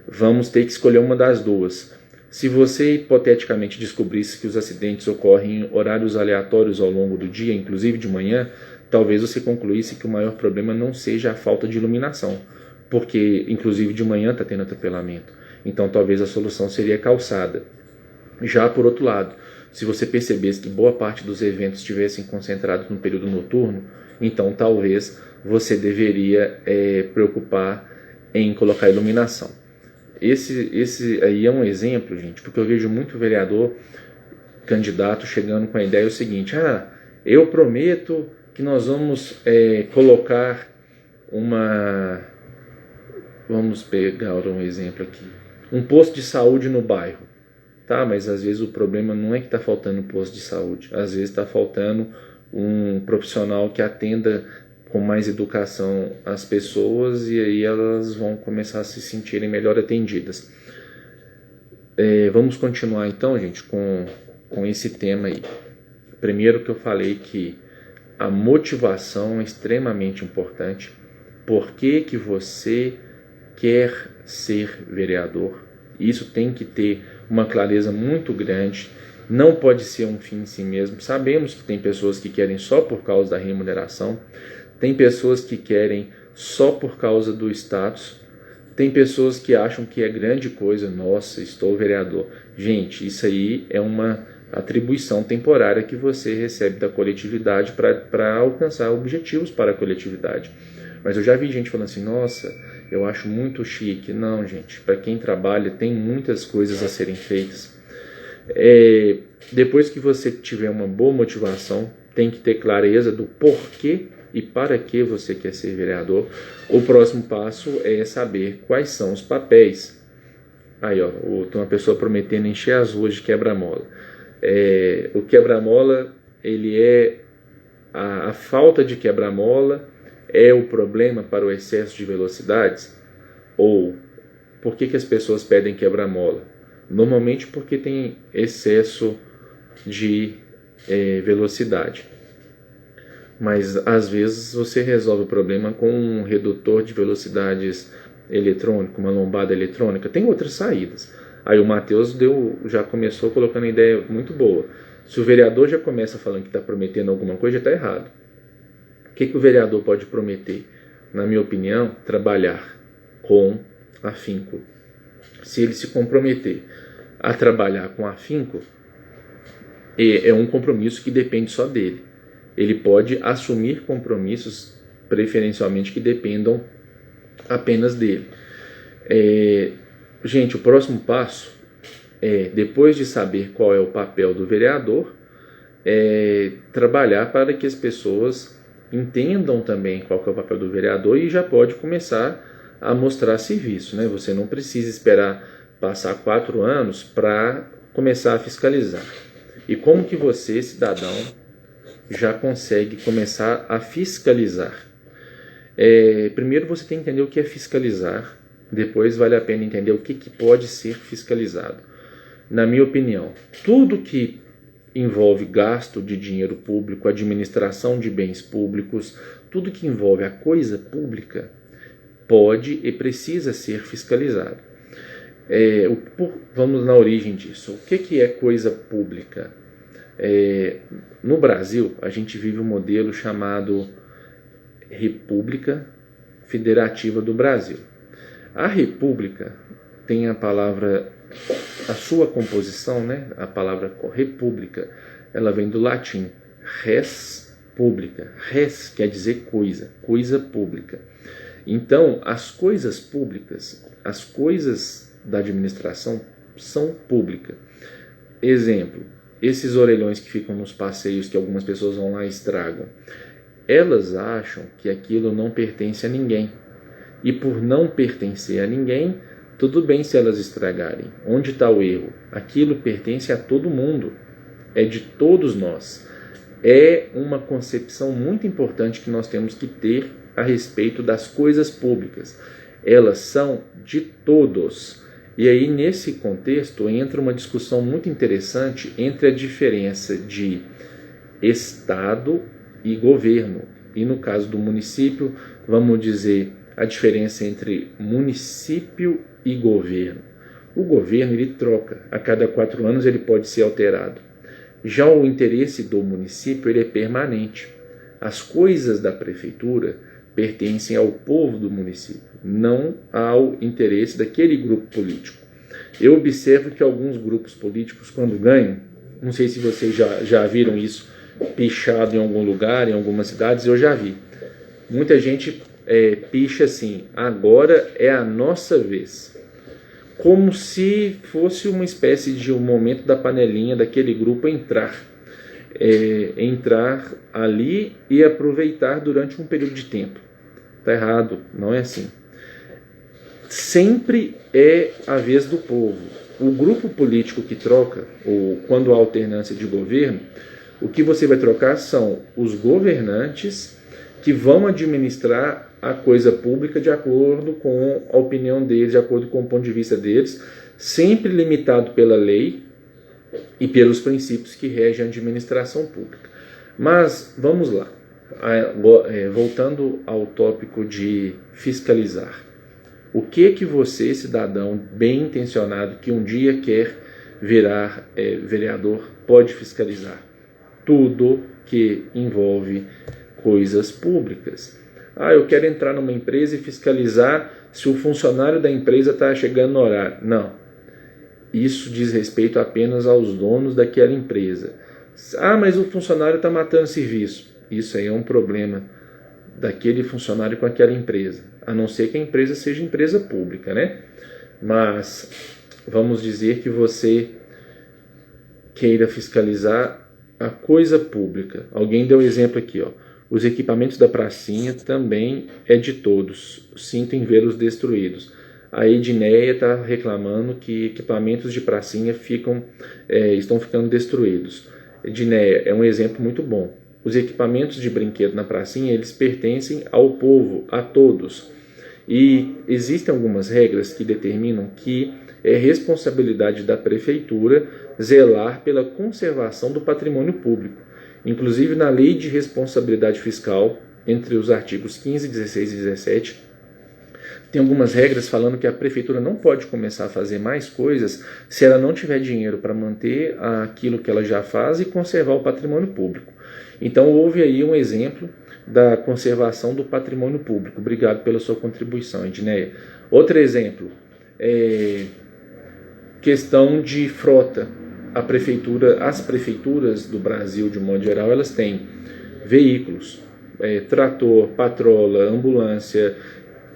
Vamos ter que escolher uma das duas. Se você hipoteticamente descobrisse que os acidentes ocorrem em horários aleatórios ao longo do dia, inclusive de manhã, talvez você concluísse que o maior problema não seja a falta de iluminação, porque inclusive de manhã está tendo atropelamento. Então talvez a solução seria calçada. Já por outro lado, se você percebesse que boa parte dos eventos estivessem concentrados no período noturno, então talvez você deveria preocupar em colocar iluminação. Esse aí é um exemplo, gente, porque eu vejo muito vereador candidato chegando com a ideia o seguinte: eu prometo que nós vamos colocar vamos pegar um exemplo aqui, um posto de saúde no bairro. Tá, mas às vezes o problema não é que está faltando posto de saúde, às vezes está faltando um profissional que atenda com mais educação as pessoas, e aí elas vão começar a se sentirem melhor atendidas. Vamos continuar então, gente, com esse tema aí. Primeiro que eu falei que a motivação é extremamente importante. Por que que você quer ser vereador? Isso tem que ter uma clareza muito grande, não pode ser um fim em si mesmo. Sabemos que tem pessoas que querem só por causa da remuneração, tem pessoas que querem só por causa do status, tem pessoas que acham que é grande coisa, nossa, estou vereador. Gente, isso aí é uma atribuição temporária que você recebe da coletividade para alcançar objetivos para a coletividade. Mas eu já vi gente falando assim, nossa, eu acho muito chique. Não, gente, para quem trabalha tem muitas coisas a serem feitas. Depois que você tiver uma boa motivação, tem que ter clareza do porquê e para que você quer ser vereador. O próximo passo é saber quais são os papéis. Aí, ó, tem uma pessoa prometendo encher as ruas de quebra-mola. O quebra-mola, ele é a falta de quebra-mola, é o problema para o excesso de velocidades? Ou por que as pessoas pedem quebra-mola? Normalmente porque tem excesso de velocidade. Mas às vezes você resolve o problema com um redutor de velocidades eletrônico, uma lombada eletrônica. Tem outras saídas. Aí o Matheus já começou colocando uma ideia muito boa. Se o vereador já começa falando que está prometendo alguma coisa, já está errado. O que o vereador pode prometer? Na minha opinião, trabalhar com afinco. Se ele se comprometer a trabalhar com afinco, é um compromisso que depende só dele. Ele pode assumir compromissos, preferencialmente, que dependam apenas dele. Gente, o próximo passo depois de saber qual é o papel do vereador, trabalhar para que as pessoas entendam também qual que é o papel do vereador e já pode começar a mostrar serviço, né? Você não precisa esperar passar 4 anos para começar a fiscalizar. E como que você, cidadão, já consegue começar a fiscalizar? Primeiro você tem que entender o que é fiscalizar, depois vale a pena entender o que pode ser fiscalizado. Na minha opinião, tudo que envolve gasto de dinheiro público, administração de bens públicos, tudo que envolve a coisa pública pode e precisa ser fiscalizado. Vamos na origem disso. O que é coisa pública? No Brasil, a gente vive um modelo chamado República Federativa do Brasil. A República tem a sua composição, né? A palavra república, ela vem do latim res publica. Res quer dizer coisa pública. Então, as coisas públicas, as coisas da administração são públicas. Exemplo, esses orelhões que ficam nos passeios que algumas pessoas vão lá e estragam, elas acham que aquilo não pertence a ninguém. E por não pertencer a ninguém, tudo bem se elas estragarem. Onde está o erro? Aquilo pertence a todo mundo. É de todos nós. É uma concepção muito importante que nós temos que ter a respeito das coisas públicas. Elas são de todos. E aí, nesse contexto, entra uma discussão muito interessante entre a diferença de Estado e governo. E no caso do município, vamos dizer a diferença entre município e governo. O governo ele troca, a cada 4 anos ele pode ser alterado. Já o interesse do município ele é permanente. As coisas da prefeitura pertencem ao povo do município, não ao interesse daquele grupo político. Eu observo que alguns grupos políticos, quando ganham, não sei se vocês já viram isso pichado em algum lugar, em algumas cidades, eu já vi. Muita gente picha assim, agora é a nossa vez. Como se fosse uma espécie de um momento da panelinha daquele grupo entrar ali e aproveitar durante um período de tempo. Está errado, não é assim. Sempre é a vez do povo. O grupo político que troca, ou quando há alternância de governo, o que você vai trocar são os governantes que vão administrar a coisa pública de acordo com a opinião deles, de acordo com o ponto de vista deles, sempre limitado pela lei e pelos princípios que regem a administração pública. Mas vamos lá, voltando ao tópico de fiscalizar. O que você, cidadão bem intencionado, que um dia quer virar vereador, pode fiscalizar? Tudo que envolve coisas públicas. Eu quero entrar numa empresa e fiscalizar se o funcionário da empresa está chegando no horário. Não. Isso diz respeito apenas aos donos daquela empresa. Mas o funcionário está matando serviço. Isso aí é um problema daquele funcionário com aquela empresa. A não ser que a empresa seja empresa pública, né? Mas vamos dizer que você queira fiscalizar a coisa pública. Alguém deu exemplo aqui, ó. Os equipamentos da pracinha também é de todos. Sinto em vê-los destruídos. A Edneia está reclamando que equipamentos de pracinha estão ficando destruídos. Edneia é um exemplo muito bom. Os equipamentos de brinquedo na pracinha, eles pertencem ao povo, a todos. E existem algumas regras que determinam que é responsabilidade da prefeitura zelar pela conservação do patrimônio público. Inclusive, na Lei de Responsabilidade Fiscal, entre os artigos 15, 16 e 17, tem algumas regras falando que a prefeitura não pode começar a fazer mais coisas se ela não tiver dinheiro para manter aquilo que ela já faz e conservar o patrimônio público. Então, houve aí um exemplo da conservação do patrimônio público. Obrigado pela sua contribuição, Edneia. Outro exemplo, questão de frota. As prefeituras do Brasil, de um modo geral, elas têm veículos, trator, patrola, ambulância,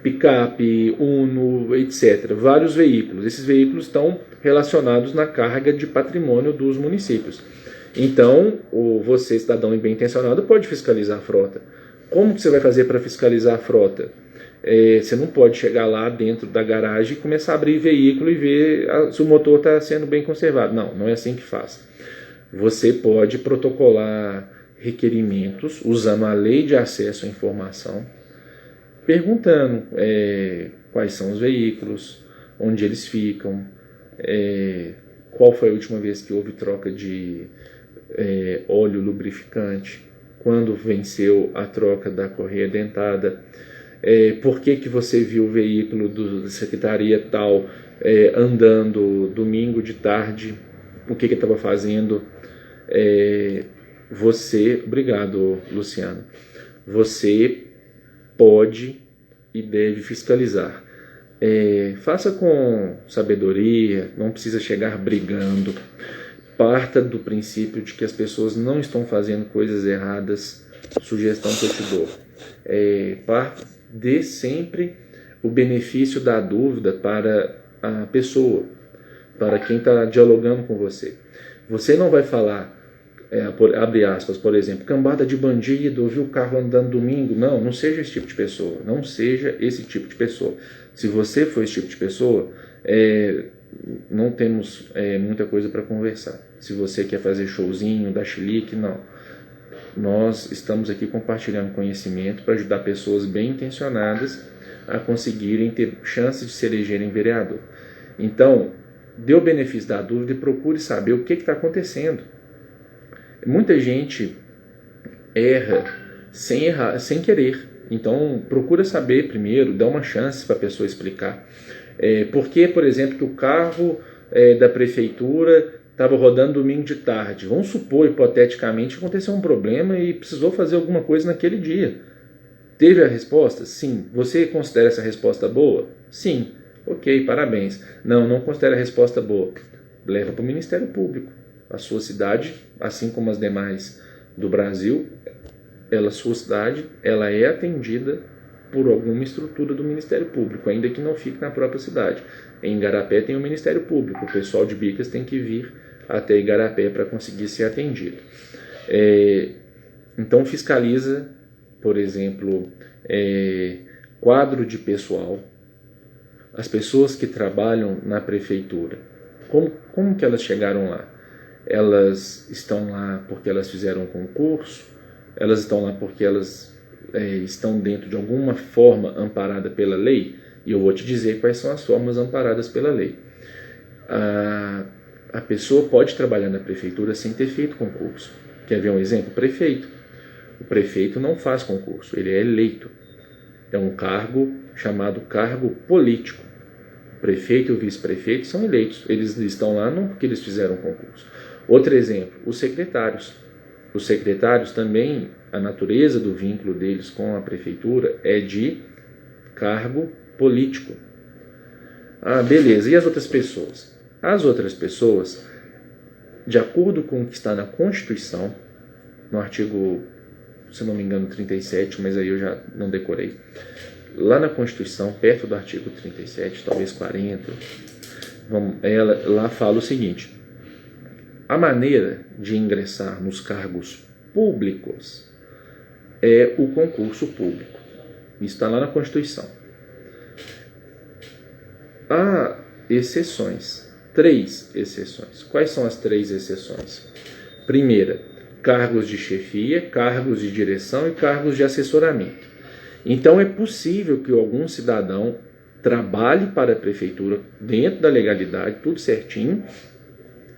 picape, Uno, etc. Vários veículos. Esses veículos estão relacionados na carga de patrimônio dos municípios. Então, você, cidadão bem intencionado, pode fiscalizar a frota. Como que você vai fazer para fiscalizar a frota? Você não pode chegar lá dentro da garagem e começar a abrir veículo e ver se o motor está sendo bem conservado. Não é assim que faz. Você pode protocolar requerimentos usando a lei de acesso à informação, perguntando quais são os veículos, onde eles ficam, qual foi a última vez que houve troca de óleo lubrificante, quando venceu a troca da correia dentada, por que você viu o veículo da secretaria tal andando domingo de tarde, o que estava fazendo. Obrigado, Luciano, você pode e deve fiscalizar. Faça com sabedoria, não precisa chegar brigando. Parta do princípio de que as pessoas não estão fazendo coisas erradas. Sugestão que eu te dou. Dê sempre o benefício da dúvida para a pessoa, para quem está dialogando com você. Você não vai falar, abre aspas, por exemplo, cambada de bandido, ouviu o carro andando domingo. Não seja esse tipo de pessoa. Não seja esse tipo de pessoa. Se você for esse tipo de pessoa, não temos muita coisa para conversar. Se você quer fazer showzinho, dar chilique, não. Nós estamos aqui compartilhando conhecimento para ajudar pessoas bem intencionadas a conseguirem ter chances de se elegerem vereador. Então, dê o benefício da dúvida e procure saber o que está acontecendo. Muita gente erra sem querer. Então, procura saber primeiro, dá uma chance para a pessoa explicar. Por que, por exemplo, que o carro da prefeitura estava rodando domingo de tarde? Vamos supor, hipoteticamente, que aconteceu um problema e precisou fazer alguma coisa naquele dia. Teve a resposta? Sim. Você considera essa resposta boa? Sim. Ok, parabéns. Não, não considera a resposta boa. Leva para o Ministério Público. A sua cidade, assim como as demais do Brasil, sua cidade, ela é atendida por alguma estrutura do Ministério Público, ainda que não fique na própria cidade. Em Igarapé tem o Ministério Público, o pessoal de Bicas tem que vir até Igarapé para conseguir ser atendido. Então fiscaliza, por exemplo, quadro de pessoal, as pessoas que trabalham na prefeitura, como que elas chegaram lá? Elas estão lá porque elas fizeram um concurso, elas estão lá porque elas estão dentro de alguma forma amparada pela lei, e eu vou te dizer quais são as formas amparadas pela lei. A pessoa pode trabalhar na prefeitura sem ter feito concurso. Quer ver um exemplo? Prefeito. O prefeito não faz concurso, ele é eleito. É um cargo chamado cargo político. O prefeito e o vice-prefeito são eleitos. Eles estão lá não porque eles fizeram concurso. Outro exemplo, os secretários. Os secretários também, a natureza do vínculo deles com a prefeitura é de cargo político. Beleza. E as outras pessoas? As outras pessoas, de acordo com o que está na Constituição, no artigo, se não me engano, 37, mas aí eu já não decorei. Lá na Constituição, perto do artigo 37, talvez 40, lá fala o seguinte: a maneira de ingressar nos cargos públicos é o concurso público. Isso está lá na Constituição. Há exceções, 3 exceções. Quais são as 3 exceções? Primeira, cargos de chefia, cargos de direção e cargos de assessoramento. Então é possível que algum cidadão trabalhe para a prefeitura dentro da legalidade, tudo certinho,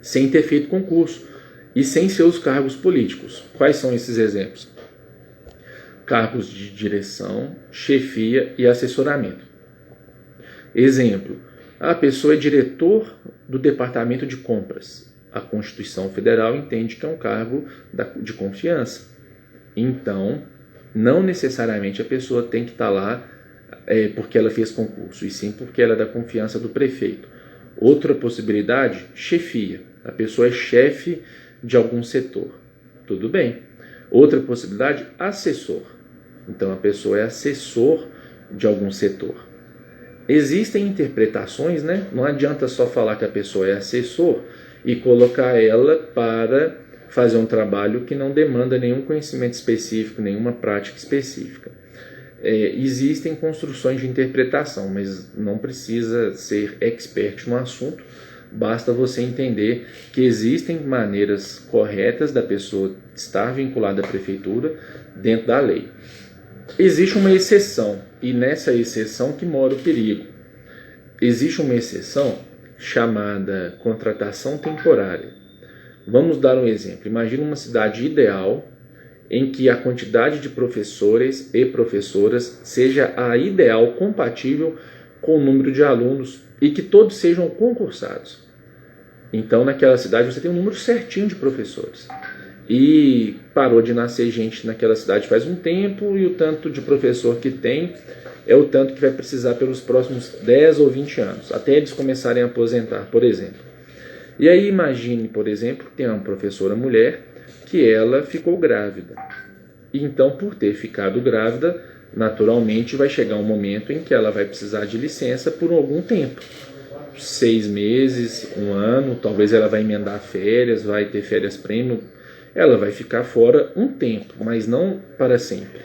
sem ter feito concurso e sem seus cargos políticos. Quais são esses exemplos? Cargos de direção, chefia e assessoramento. Exemplo, a pessoa é diretor do departamento de compras. A Constituição Federal entende que é um cargo de confiança. Então, não necessariamente a pessoa tem que estar lá porque ela fez concurso, e sim porque ela é da confiança do prefeito. Outra possibilidade, chefia. A pessoa é chefe de algum setor. Tudo bem. Outra possibilidade, assessor. Então a pessoa é assessor de algum setor. Existem interpretações, né? Não adianta só falar que a pessoa é assessor e colocar ela para fazer um trabalho que não demanda nenhum conhecimento específico, nenhuma prática específica. Existem construções de interpretação, mas não precisa ser expert no assunto, basta você entender que existem maneiras corretas da pessoa estar vinculada à prefeitura dentro da lei. Existe uma exceção, e nessa exceção que mora o perigo. Existe uma exceção chamada contratação temporária. Vamos dar um exemplo. Imagina uma cidade ideal em que a quantidade de professores e professoras seja a ideal, compatível com o número de alunos e que todos sejam concursados. Então, naquela cidade você tem um número certinho de professores. E parou de nascer gente naquela cidade faz um tempo, e o tanto de professor que tem é o tanto que vai precisar pelos próximos 10 ou 20 anos, até eles começarem a aposentar, por exemplo. E aí imagine, por exemplo, que tem uma professora mulher que ela ficou grávida. E então, por ter ficado grávida, naturalmente vai chegar um momento em que ela vai precisar de licença por algum tempo. 6 meses, 1 ano, talvez ela vai emendar férias, vai ter férias prêmio. Ela vai ficar fora um tempo, mas não para sempre.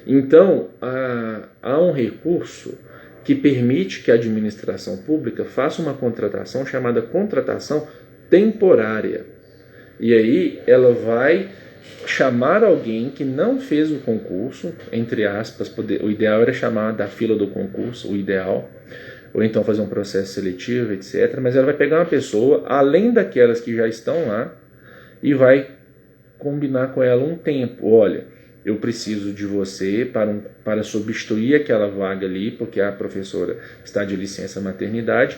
Então, há um recurso que permite que a administração pública faça uma contratação chamada contratação temporária. E aí ela vai chamar alguém que não fez o concurso, entre aspas, o ideal era chamar da fila do concurso, o ideal, ou então fazer um processo seletivo, etc. Mas ela vai pegar uma pessoa, além daquelas que já estão lá, e vai combinar com ela um tempo. Olha, eu preciso de você para substituir aquela vaga ali, porque a professora está de licença maternidade,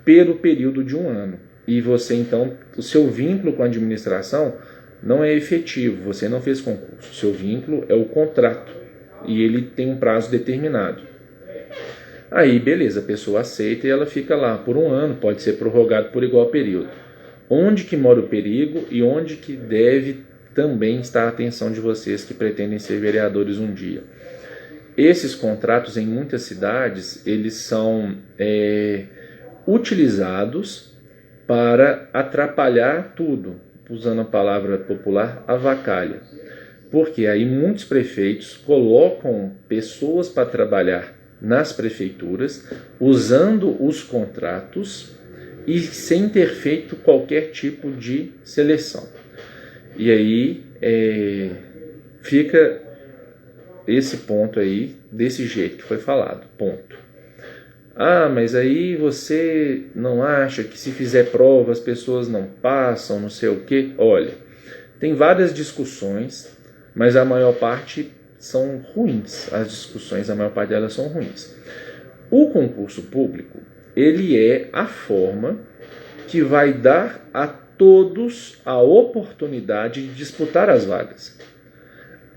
pelo período de 1 ano. E você, então, o seu vínculo com a administração não é efetivo, você não fez concurso. O seu vínculo é o contrato, e ele tem um prazo determinado. Aí, beleza, a pessoa aceita e ela fica lá por 1 ano, pode ser prorrogado por igual período. Onde que mora o perigo e onde que deve também estar a atenção de vocês que pretendem ser vereadores um dia? Esses contratos, em muitas cidades, eles são utilizados para atrapalhar tudo, usando a palavra popular, avacalha. Porque aí muitos prefeitos colocam pessoas para trabalhar nas prefeituras, usando os contratos e sem ter feito qualquer tipo de seleção. E aí fica esse ponto aí, desse jeito que foi falado, ponto. Ah, mas aí você não acha que se fizer prova as pessoas não passam, não sei o quê? Olha, tem várias discussões, mas a maior parte são ruins. As discussões, a maior parte delas são ruins. O concurso público, ele é a forma que vai dar a todos a oportunidade de disputar as vagas.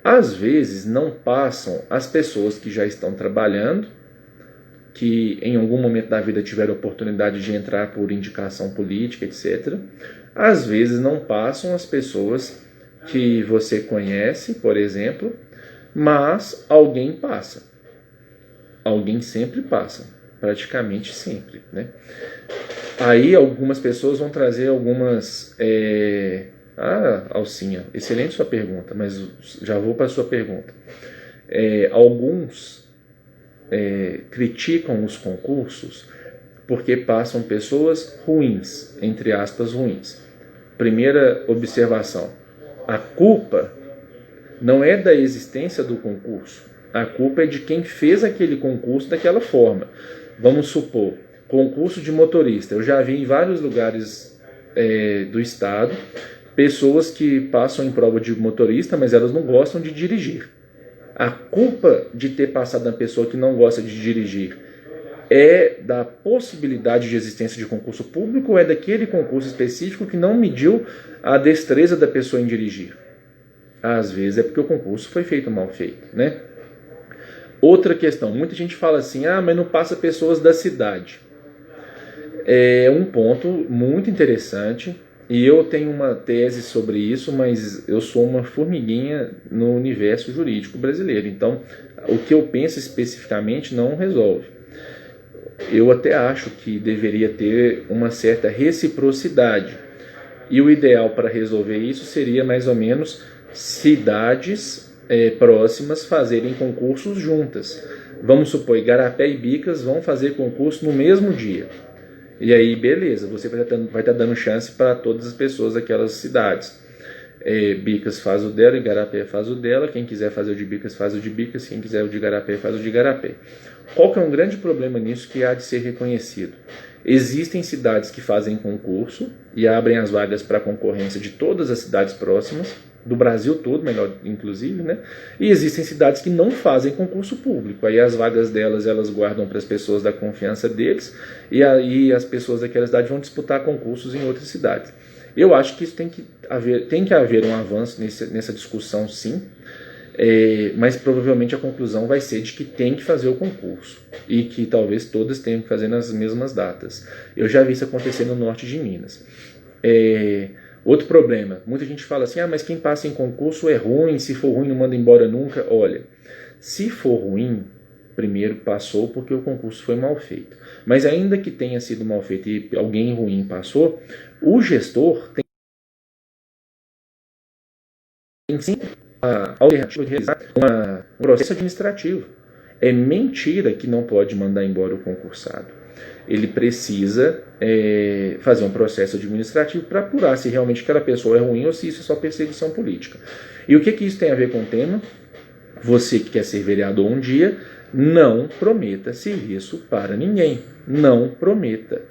Às vezes não passam as pessoas que já estão trabalhando, que em algum momento da vida tiveram oportunidade de entrar por indicação política, etc. Às vezes não passam as pessoas que você conhece, por exemplo, mas alguém passa. Alguém sempre passa, praticamente sempre, né? Aí algumas pessoas vão trazer algumas... Alcinha, excelente sua pergunta, mas já vou para a sua pergunta. Alguns criticam os concursos porque passam pessoas ruins, entre aspas, ruins. Primeira observação, a culpa não é da existência do concurso, a culpa é de quem fez aquele concurso daquela forma. Vamos supor, concurso de motorista. Eu já vi em vários lugares do estado pessoas que passam em prova de motorista, mas elas não gostam de dirigir. A culpa de ter passado na pessoa que não gosta de dirigir é da possibilidade de existência de concurso público ou é daquele concurso específico que não mediu a destreza da pessoa em dirigir? Às vezes é porque o concurso foi feito mal feito, né? Outra questão, muita gente fala assim, mas não passa pessoas da cidade. É um ponto muito interessante e eu tenho uma tese sobre isso, mas eu sou uma formiguinha no universo jurídico brasileiro, então o que eu penso especificamente não resolve. Eu até acho que deveria ter uma certa reciprocidade e o ideal para resolver isso seria mais ou menos cidades próximas fazerem concursos juntas. Vamos supor, Igarapé e Bicas vão fazer concurso no mesmo dia. E aí, beleza, você vai estar dando chance para todas as pessoas daquelas cidades. Bicas faz o dela, Igarapé faz o dela, quem quiser fazer o de Bicas faz o de Bicas, quem quiser o de Igarapé faz o de Igarapé. Qual que é um grande problema nisso que há de ser reconhecido? Existem cidades que fazem concurso e abrem as vagas para a concorrência de todas as cidades próximas, do Brasil todo, melhor inclusive, né? E existem cidades que não fazem concurso público. Aí as vagas delas, elas guardam para as pessoas da confiança deles, e aí as pessoas daquela cidade vão disputar concursos em outras cidades. Eu acho que isso tem que haver um avanço nessa discussão, sim, mas provavelmente a conclusão vai ser de que tem que fazer o concurso e que talvez todas tenham que fazer nas mesmas datas. Eu já vi isso acontecer no norte de Minas. Outro problema, muita gente fala assim, mas quem passa em concurso é ruim, se for ruim não manda embora nunca. Olha, se for ruim, primeiro passou porque o concurso foi mal feito. Mas ainda que tenha sido mal feito e alguém ruim passou, o gestor tem sim a alternativa de realizar um processo administrativo. É mentira que não pode mandar embora o concursado. Ele precisa fazer um processo administrativo para apurar se realmente aquela pessoa é ruim ou se isso é só perseguição política. E o que isso tem a ver com o tema? Você que quer ser vereador um dia, não prometa serviço para ninguém. Não prometa.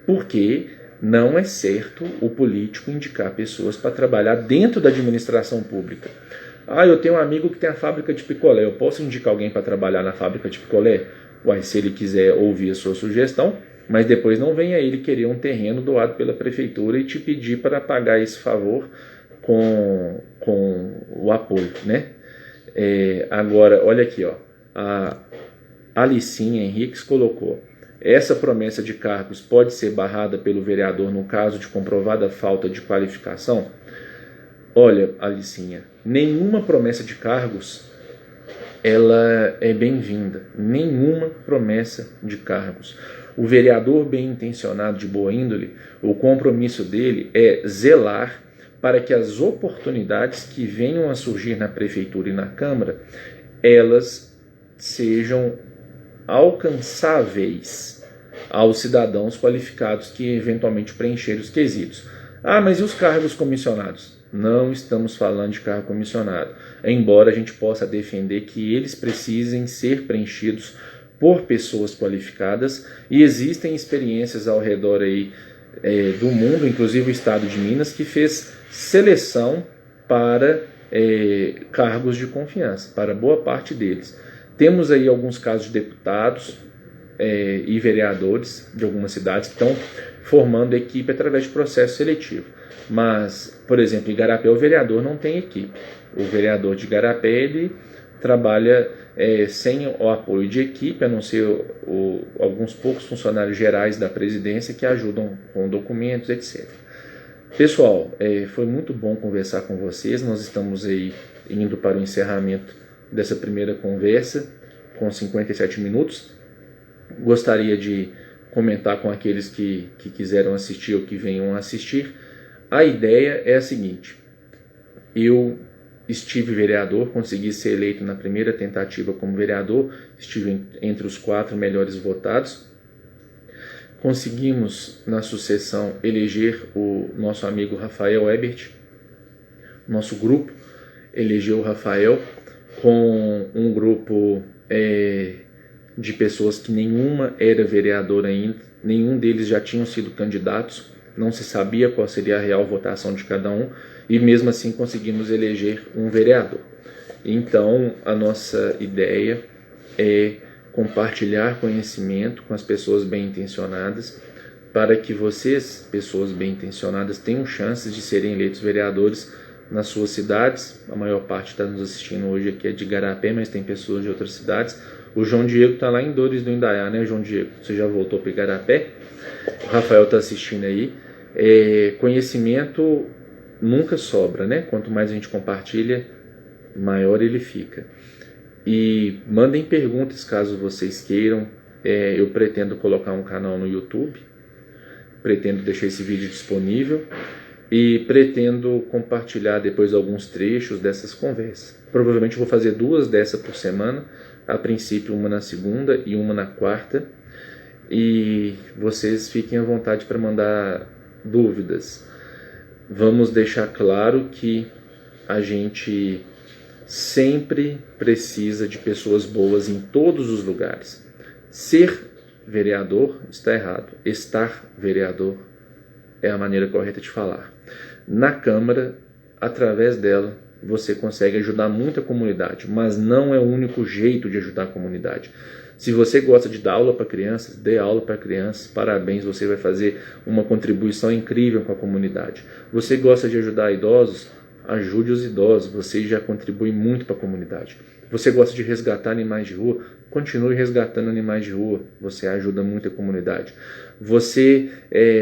Porque não é certo o político indicar pessoas para trabalhar dentro da administração pública. Ah, eu tenho um amigo que tem a fábrica de picolé, eu posso indicar alguém para trabalhar na fábrica de picolé? Uai, se ele quiser ouvir a sua sugestão, mas depois não venha ele querer um terreno doado pela prefeitura e te pedir para pagar esse favor com o apoio, né? Agora, olha aqui, ó, a Alicinha Henriques colocou: essa promessa de cargos pode ser barrada pelo vereador no caso de comprovada falta de qualificação? Olha, Alicinha, nenhuma promessa de cargos ela é bem-vinda, nenhuma promessa de cargos. O vereador bem-intencionado de boa índole, o compromisso dele é zelar para que as oportunidades que venham a surgir na prefeitura e na Câmara, elas sejam alcançáveis aos cidadãos qualificados que eventualmente preencherem os quesitos. Ah, mas e os cargos comissionados? Não estamos falando de cargo comissionado, embora a gente possa defender que eles precisem ser preenchidos por pessoas qualificadas, e existem experiências ao redor aí, do mundo, inclusive o estado de Minas, que fez seleção para cargos de confiança, para boa parte deles. Temos aí alguns casos de deputados e vereadores de algumas cidades que estão formando equipe através de processo seletivo. Mas, por exemplo, em Igarapé o vereador não tem equipe. O vereador de Igarapé ele trabalha sem o apoio de equipe, a não ser alguns poucos funcionários gerais da presidência que ajudam com documentos, etc. Pessoal, foi muito bom conversar com vocês. Nós estamos aí indo para o encerramento dessa primeira conversa com 57 minutos. Gostaria de comentar com aqueles que quiseram assistir ou que venham assistir. A ideia é a seguinte: eu estive vereador, consegui ser eleito na primeira tentativa como vereador, estive entre os 4 melhores votados. Conseguimos, na sucessão, eleger o nosso amigo Rafael Ebert. Nosso grupo elegeu o Rafael com um grupo de pessoas que nenhuma era vereador ainda, nenhum deles já tinham sido candidatos, não se sabia qual seria a real votação de cada um, e mesmo assim conseguimos eleger um vereador. Então, a nossa ideia é compartilhar conhecimento com as pessoas bem-intencionadas, para que vocês, pessoas bem-intencionadas, tenham chances de serem eleitos vereadores nas suas cidades. A maior parte está nos assistindo hoje aqui é de Igarapé, mas tem pessoas de outras cidades. O João Diego está lá em Dores do Indaiá, né, João Diego? Você já voltou para Igarapé? O Rafael está assistindo aí. Conhecimento nunca sobra, né? Quanto mais a gente compartilha, maior ele fica. E mandem perguntas caso vocês queiram. Eu pretendo colocar um canal no YouTube, pretendo deixar esse vídeo disponível e pretendo compartilhar depois alguns trechos dessas conversas. Provavelmente vou fazer 2 dessas por semana, a princípio uma na segunda e uma na quarta, e vocês fiquem à vontade para mandar dúvidas. Vamos deixar claro que a gente sempre precisa de pessoas boas em todos os lugares. Ser vereador está errado. Estar vereador é a maneira correta de falar. Na Câmara, através dela, você consegue ajudar muito a comunidade, mas não é o único jeito de ajudar a comunidade. Se você gosta de dar aula para crianças, dê aula para crianças, parabéns, você vai fazer uma contribuição incrível com a comunidade. Você gosta de ajudar idosos, ajude os idosos, você já contribui muito para a comunidade. Você gosta de resgatar animais de rua, continue resgatando animais de rua, você ajuda muito a comunidade. Você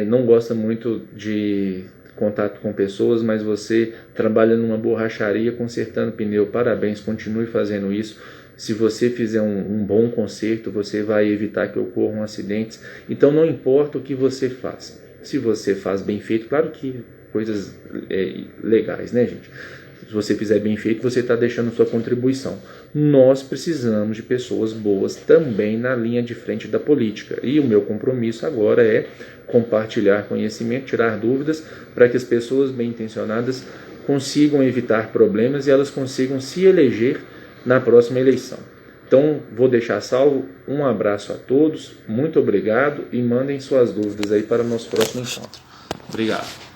não gosta muito de contato com pessoas, mas você trabalha numa borracharia consertando pneu, parabéns, continue fazendo isso. Se você fizer um bom conserto, você vai evitar que ocorram acidentes. Então não importa o que você faz. Se você faz bem feito, claro que coisas legais, né, gente? Se você fizer bem feito, você está deixando sua contribuição. Nós precisamos de pessoas boas também na linha de frente da política. E o meu compromisso agora é compartilhar conhecimento, tirar dúvidas, para que as pessoas bem intencionadas consigam evitar problemas e elas consigam se eleger na próxima eleição. Então, vou deixar salvo. Um abraço a todos, muito obrigado e mandem suas dúvidas aí para o nosso próximo encontro. Obrigado.